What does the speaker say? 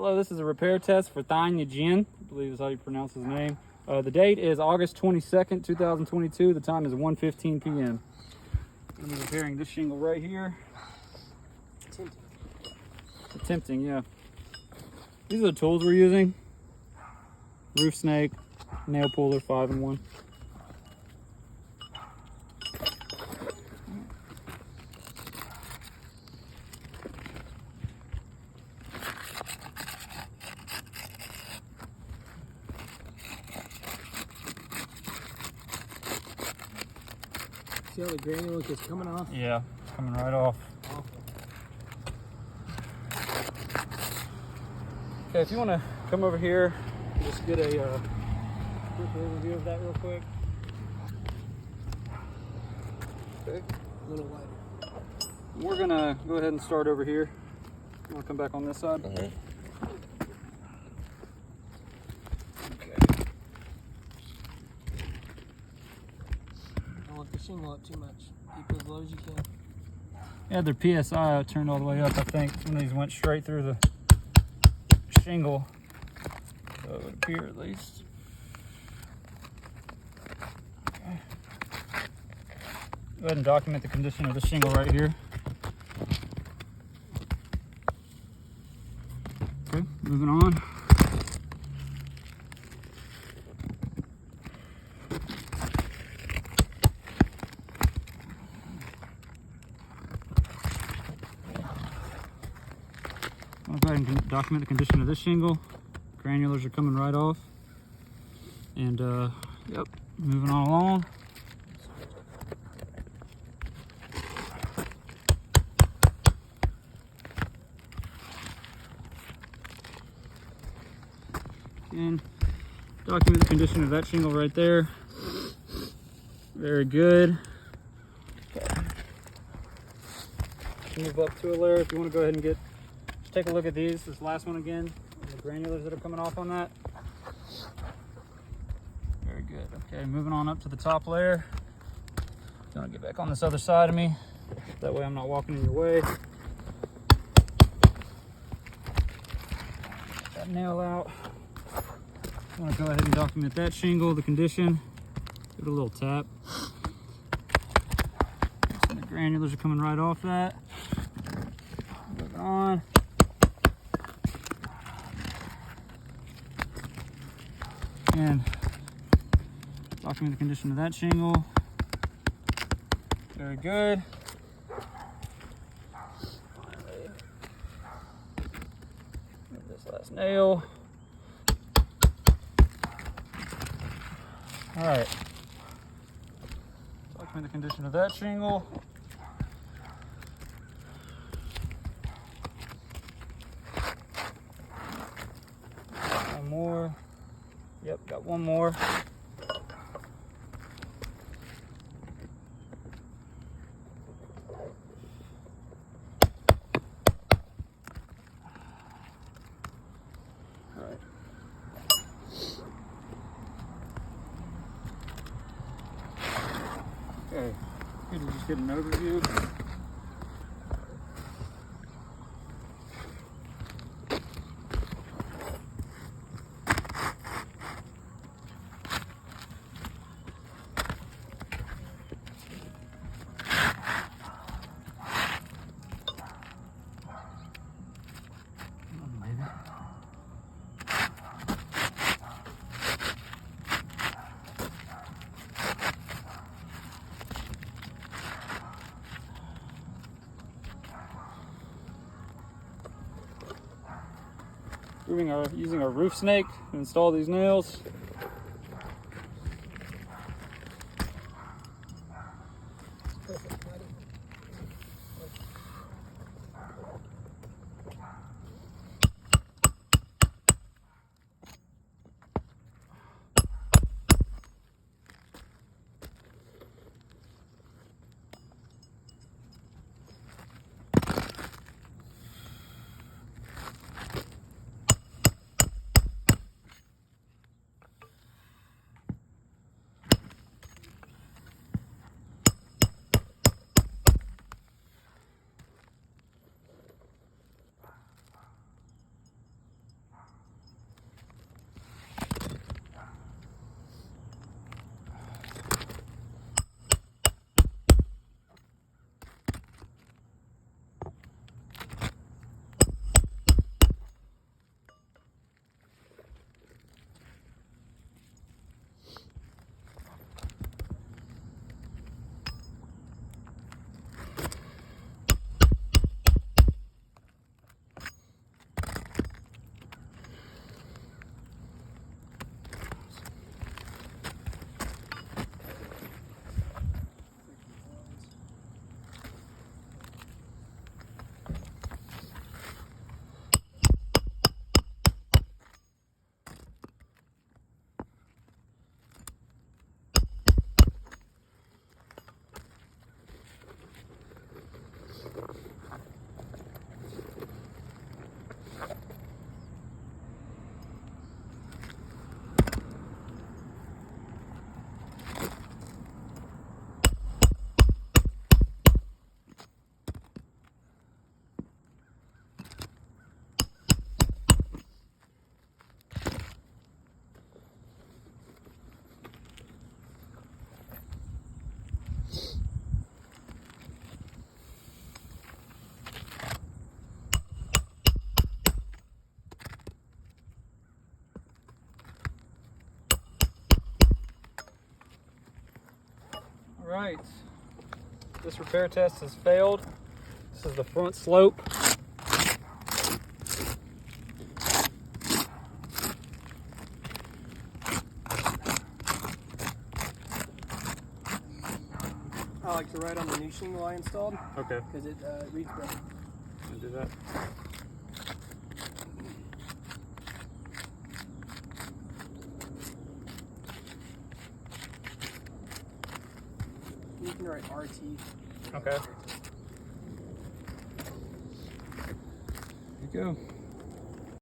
Hello, this is a repair test for Thien Nguyen, I believe is how you pronounce his name. The date is August 22nd, 2022. The time is 1:15 p.m. I'm going to be repairing this shingle right here. Attempting, yeah. These are the tools we're using. Roof snake, nail puller, 5-in-1. See how the granule is coming off? Yeah, it's coming right off. Okay, if you want to come over here, just get a quick overview of that real quick. Okay. A little lighter. We're gonna go ahead and start over here. You want to come back on this side? Okay. Don't let the shingle up too much. Keep it as low as you can. Yeah, their PSI turned all the way up, I think. Some of these went straight through the shingle. So it would appear at least. Okay. Go ahead and document the condition of the shingle right here. Okay, moving on. I'll go ahead and document the condition of this shingle. Granulars are coming right off. And yep, moving on along. And document the condition of that shingle right there. Very good. Okay. Move up to a layer if you want to go ahead and just take a look at these. This last one again, the granulars that are coming off on that. Very good. Okay, moving on up to the top layer. Gonna get back on this other side of me. That way I'm not walking in your way. Get that nail out. I'm gonna go ahead and document that shingle, the condition. Give it a little tap. So the granulars are coming right off that. Moving on. And document the condition of that shingle. Very good. Finally, move this last nail. All right. Document the condition of that shingle. One more. Yep, got one more. All right. Okay, good to just get an overview. Using our roof snake to install these nails. Perfect, buddy. right. This repair test has failed. This is the front slope. I like to write on the new shingle I installed Okay. because it reads better. I'll do that. You can write RT. Okay. Here you go.